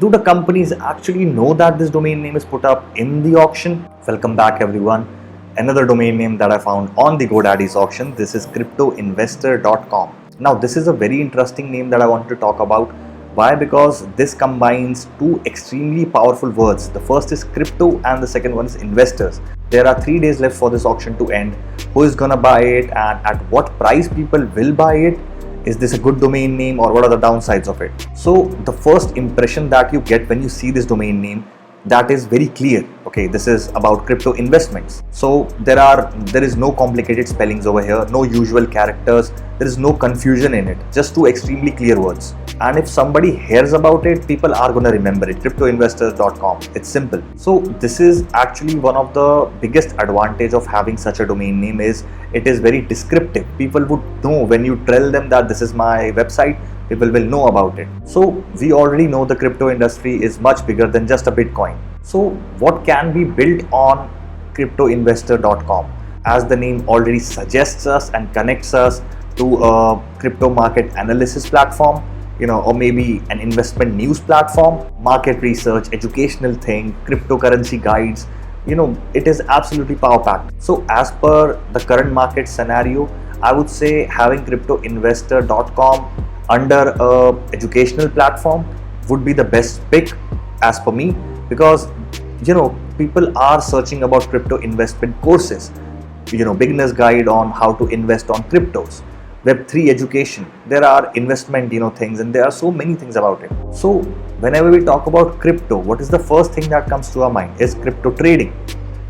do the companies actually know that this domain name is put up in the auction? Welcome back everyone. Another domain name that I found on the GoDaddy's auction. This is cryptoinvestor.com. Now this is a very interesting name that I wanted to talk about. Why? Because this combines two extremely powerful words. The first is crypto and the second one is investors. There are 3 days left for this auction to end. Who is gonna buy it and at what price people will buy it? Is this a good domain name or what are the downsides of it? So the first impression that you get when you see this domain name, that is very clear. Okay, this is about crypto investments. So there is no complicated spellings over here, no usual characters, there is no confusion in it, just two extremely clear words. And if somebody hears about it, people are going to remember it. Cryptoinvestors.com. It's simple. So this is actually one of the biggest advantage of having such a domain name is it is very descriptive. People would know when you tell them that this is my website, people will know about it. So we already know the crypto industry is much bigger than just a Bitcoin. So what can be built on cryptoinvestor.com? As the name already suggests us and connects us to a crypto market analysis platform, or maybe an investment news platform, market research, educational thing, cryptocurrency guides, it is absolutely power packed. So as per the current market scenario, I would say having cryptoinvestor.com under a educational platform would be the best pick as per me, because people are searching about crypto investment courses, beginner's guide on how to invest on cryptos, Web3 education, there are investment things, and there are so many things about it. So whenever we talk about crypto, what is the first thing that comes to our mind is crypto trading,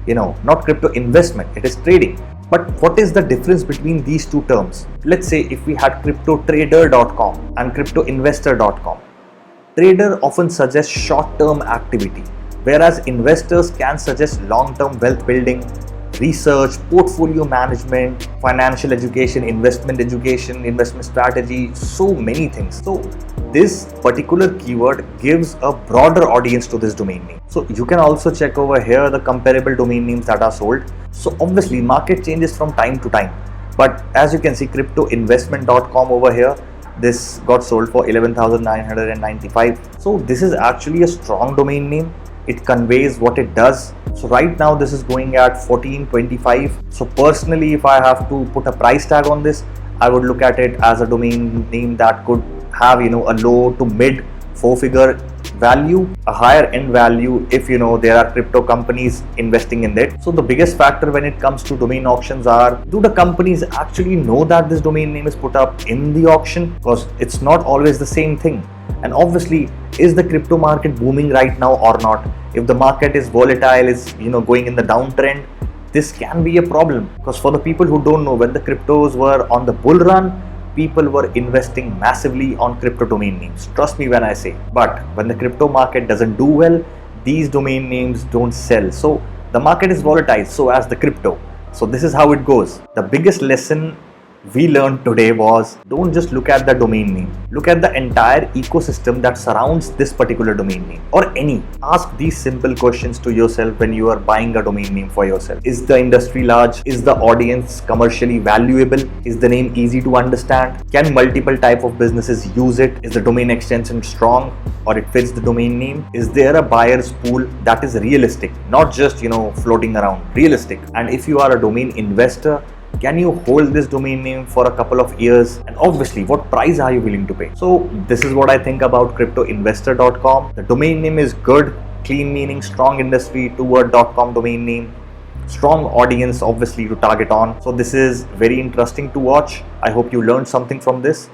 not crypto investment, it is trading. But what is the difference between these two terms? Let's say if we had cryptotrader.com and cryptoinvestor.com. Trader often suggests short-term activity, whereas investors can suggest long-term wealth building, research, portfolio management, financial education, investment strategy, so many things. So this particular keyword gives a broader audience to this domain name. So you can also check over here the comparable domain names that are sold. So obviously market changes from time to time, but as you can see, cryptoinvestment.com over here, this got sold for 11,995. So this is actually a strong domain name. It conveys what it does. So right now this is going at 1425. So personally, if I have to put a price tag on this, I would look at it as a domain name that could have a low to mid 4-figure value, a higher end value if there are crypto companies investing in it. So the biggest factor when it comes to domain auctions are, do the companies actually know that this domain name is put up in the auction? Because it's not always the same thing. And obviously, is the crypto market booming right now or not? If the market is volatile, is going in the downtrend, this can be a problem. Because for the people who don't know, when the cryptos were on the bull run, people were investing massively on crypto domain names. Trust me when I say. But when the crypto market doesn't do well, these domain names don't sell. So the market is volatile, so as the crypto. So this is how it goes. The biggest lesson we learned today was, don't just look at the domain name, look at the entire ecosystem that surrounds this particular domain name or any. Ask these simple questions to yourself when you are buying a domain name for yourself. Is the industry large? Is the audience commercially valuable? Is the name easy to understand? Can multiple type of businesses use it? Is the domain extension strong or it fits the domain name? Is there a buyer's pool that is realistic, not just floating around, realistic? And if you are a domain investor, can you hold this domain name for a couple of years? And obviously, what price are you willing to pay? So this is what I think about cryptoinvestor.com. The domain name is good, clean meaning, strong industry, 2-word.com domain name, strong audience obviously to target on. So this is very interesting to watch. I hope you learned something from this.